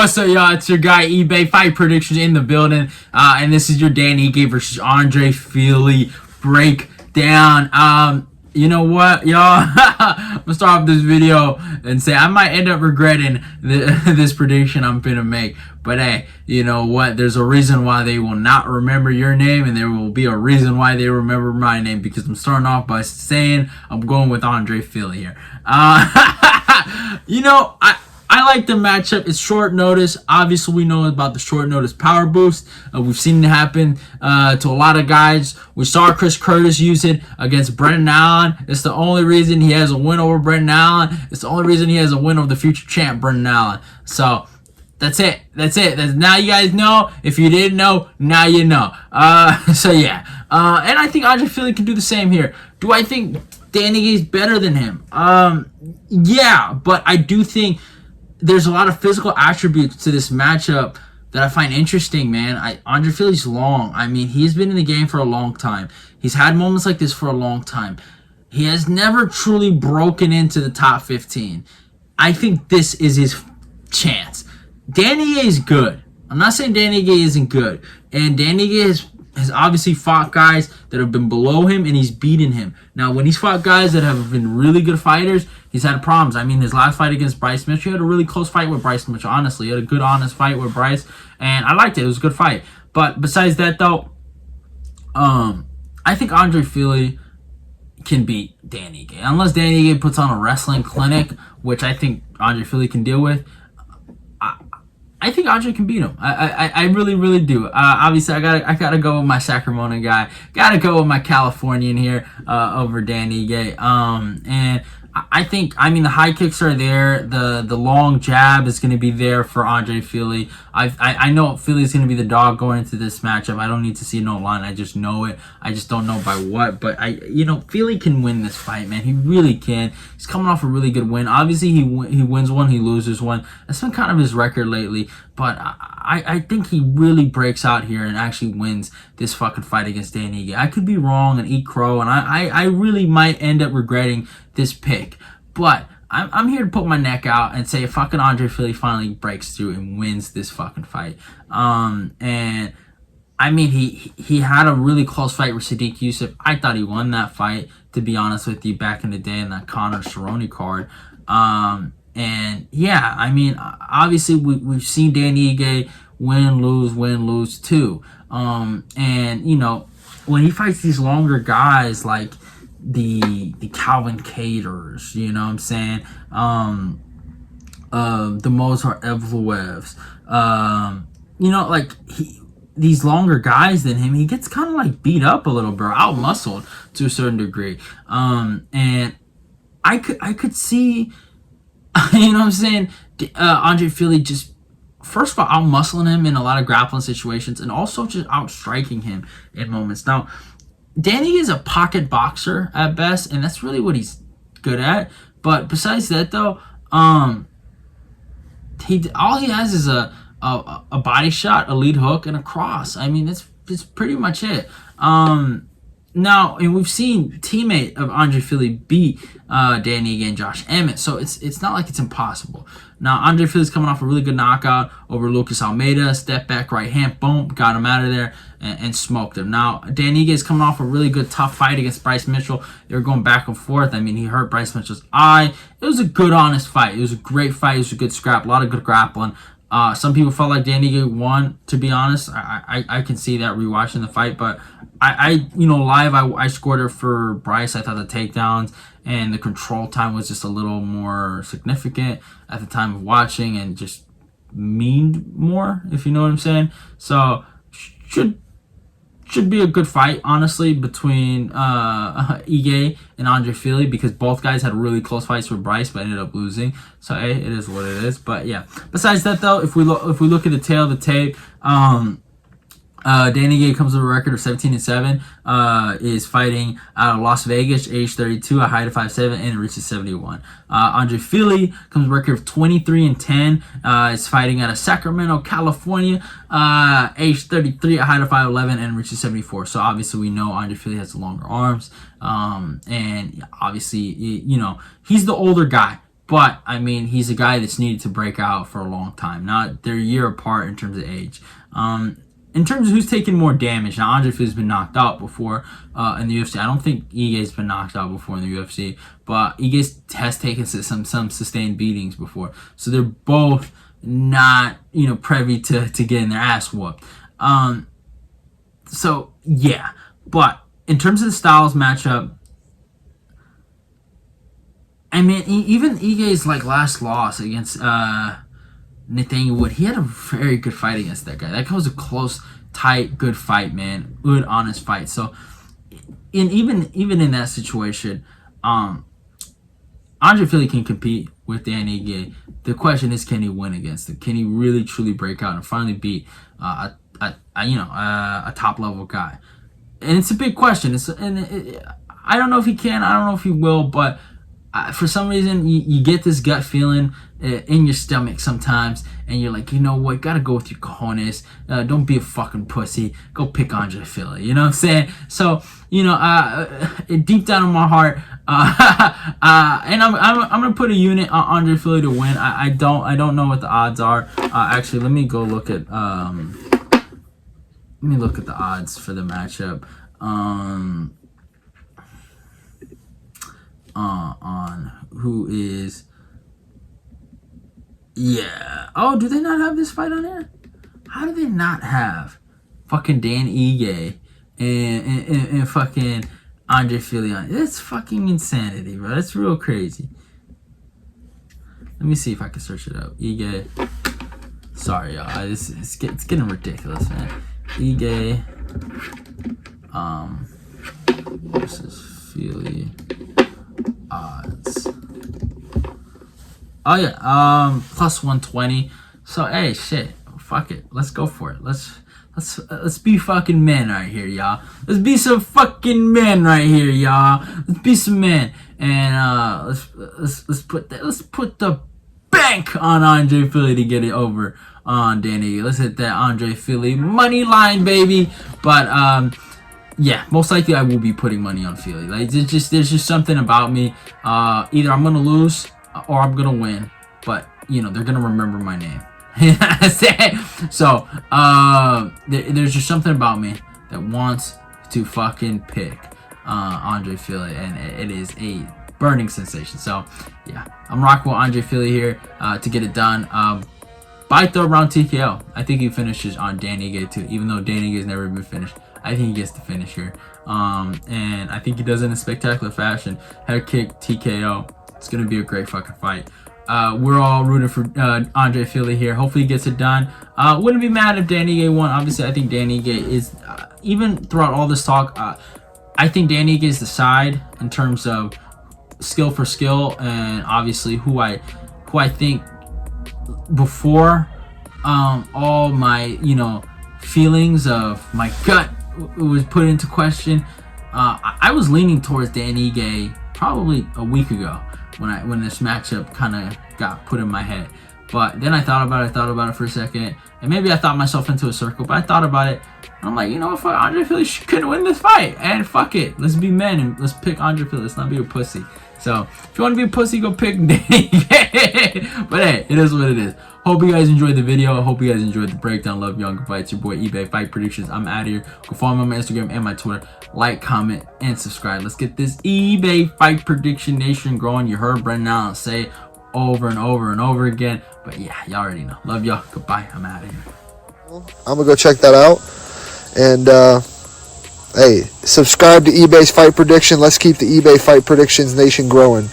What's up, y'all? It's your guy eBay Fight Predictions in the building, and this is your Dan Ige versus Andre Fili breakdown. You know what, y'all? I'm gonna start off this video and say I might end up regretting this prediction I'm gonna make. But hey, you know what? There's a reason why they will not remember your name, and there will be a reason why they remember my name, because I'm starting off by saying I'm going with Andre Fili here. You know, I like the matchup. It's short notice. Obviously, we know about the short notice power boost. We've seen it happen to a lot of guys. We saw Chris Curtis use it against Brendan Allen. It's the only reason he has a win over Brendan Allen. It's the only reason he has a win over the future champ, Brendan Allen. So that's it. Now you guys know. If you didn't know, now you know. So yeah. And I think Andre Fili can do the same here. Do I think Danny is better than him? Yeah, but I do think there's a lot of physical attributes to this matchup that I find interesting, man. Andre Fili's long. I mean, he's been in the game for a long time. He's had moments like this for a long time. He has never truly broken into the top 15. I think this is his chance. Danny is good. I'm not saying Danny isn't good. And Danny has obviously fought guys that have been below him, and he's beaten him. Now, when he's fought guys that have been really good fighters, he's had problems. I mean, his last fight against Bryce Mitchell, he had a really close fight with Bryce Mitchell, honestly. He had a good, honest fight with Bryce, and I liked it. It was a good fight. But besides that, though, I think Andre Fili can beat Dan Ige. Unless Dan Ige puts on a wrestling clinic, which I think Andre Fili can deal with, I think Andre can beat him. I really, really do. Obviously, I gotta go with my Sacramento guy. Gotta go with my Californian here over Dan Ige. And I think, I mean, the high kicks are there. The long jab is going to be there for Andre Fili. I know Fili is going to be the dog going into this matchup. I don't need to see no line. I just know it. I just don't know by what. But Fili can win this fight, man. He really can. He's coming off a really good win. Obviously, he wins one, he loses one. That's been kind of his record lately. But I think he really breaks out here and actually wins this fucking fight against Dan Ige. I could be wrong and eat crow, and I really might end up regretting this pick. But I'm here to put my neck out and say fucking Andre Fili finally breaks through and wins this fucking fight. And I mean, he had a really close fight with Sadiq Youssef. I thought he won that fight, to be honest with you, back in the day in that Conor Cerrone card. And yeah, I mean, obviously we've seen Dan Ige win, lose too. And when he fights these longer guys like the Calvin Caters, you know what I'm saying? The Mozart Evloevs, these longer guys than him, he gets kind of like beat up a little bit, out-muscled to a certain degree. And I could see, you know what I'm saying, Andre Fili just, first of all, out-muscling him in a lot of grappling situations, and also just out-striking him in moments. Now, Danny is a pocket boxer at best, and that's really what he's good at. But besides that, though, all he has is a body shot, a lead hook, and a cross. I mean, that's pretty much it. Now, and we've seen teammate of Andre Fili beat Dan Ige and Josh Emmett, so it's not like it's impossible. Now, Andre Fili's coming off a really good knockout over Lucas Almeida, step back right hand, boom, got him out of there and smoked him. Now, Dan Ige is coming off a really good tough fight against Bryce Mitchell. They were going back and forth. I mean, he hurt Bryce Mitchell's eye. It was a good, honest fight. It was a great fight. It was a good scrap, a lot of good grappling. Some people felt like Dan Ige won, to be honest. I can see that rewatching the fight, but live I scored it for Bryce. I thought the takedowns and the control time was just a little more significant at the time of watching, and just meaned more, if you know what I'm saying. So should be a good fight, honestly, between Ige and Andre Fili, because both guys had really close fights with Bryce but ended up losing. So hey, it is what it is. But yeah, besides that though, if we look at the tail of the tape, Dan Ige comes with a record of 17-7. Is fighting out of Las Vegas, age 32, a height of 5'7", and reaches 71. Andre Fili comes with a record of 23-10. Is fighting out of Sacramento, California, age 33, a height of 5'11", and reaches 74. So obviously we know Andre Fili has the longer arms, and obviously he's the older guy. But I mean, he's a guy that's needed to break out for a long time. Not they're a year apart in terms of age. In terms of who's taken more damage, now Andre Fili's been knocked out before in the UFC. I don't think Ige's been knocked out before in the UFC, but Ige has taken some sustained beatings before. So they're both not privy to getting their ass whooped. So yeah, but in terms of the styles matchup, I mean, even Ige's last loss against Nathaniel Wood, he had a very good fight against that guy. That was a close, tight, good fight, man. Good, honest fight. So, even in that situation, Andre Fili can compete with Danny Ige. The question is, can he win against him? Can he really, truly break out and finally beat a top level guy? And it's a big question. I don't know if he can. I don't know if he will, but for some reason, you get this gut feeling in your stomach sometimes, and you're like, you know what, gotta go with your cojones. Don't be a fucking pussy. Go pick Andre Fili. You know what I'm saying? So, deep down in my heart, and I'm gonna put a unit on Andre Fili to win. I don't know what the odds are. Actually, let me go look at the odds for the matchup. On who is oh, do they not have this fight on there? How do they not have fucking Dan Ige and fucking Andre Fili on? That's fucking insanity, bro. That's real crazy. Let me see if I can search it out. Ige, sorry y'all, it's getting ridiculous, man. Ige versus Fili odds. Oh yeah, plus 120. So hey, shit, fuck it, let's go for it. Let's be fucking men right here, y'all. Let's be some fucking men right here, y'all. Let's be some men, and let's put the bank on Andre Fili to get it over on Danny. Let's hit that Andre Fili money line, baby. But yeah, most likely I will be putting money on Fili. There's just something about me. Either I'm gonna lose or I'm gonna win, but they're gonna remember my name. So there's just something about me that wants to fucking pick Andre Fili, and it is a burning sensation. So yeah, I'm rocking with Andre Fili here to get it done. By third round TKO. I think he finishes on Danny Ige too, even though Danny Ige's never been finished. I think he gets the finish here. And I think he does it in a spectacular fashion. Head kick, TKO. It's going to be a great fucking fight. We're all rooting for Andre Fili here. Hopefully he gets it done. Wouldn't be mad if Danny Ige won. Obviously, I think Danny Ige is, even throughout all this talk, I think Danny Ige is the side in terms of skill for skill, and obviously who I think before all my feelings of my gut was put into question. I was leaning towards Dan Ige probably a week ago when this matchup kind of got put in my head. But then I thought about it for a second, and maybe I thought myself into a circle, but I thought about it, and I'm like, you know what, fuck, Andre Fili could win this fight, and fuck it, let's be men, and let's pick Andre Fili, let's not be a pussy. So, if you want to be a pussy, go pick Danny. But hey, it is what it is. Hope you guys enjoyed the video. I hope you guys enjoyed the breakdown. Love Young Fights. Your boy eBay Fight Predictions. I'm out of here. Go follow me on my Instagram and my Twitter. Like, comment, and subscribe. Let's get this eBay Fight Prediction Nation growing. You heard Brendan Allen say over and over and over again. But yeah, y'all already know. Love y'all. Goodbye. I'm out of here. I'm going to go check that out. And, hey, subscribe to eBay's Fight Prediction. Let's keep the eBay Fight Predictions Nation growing.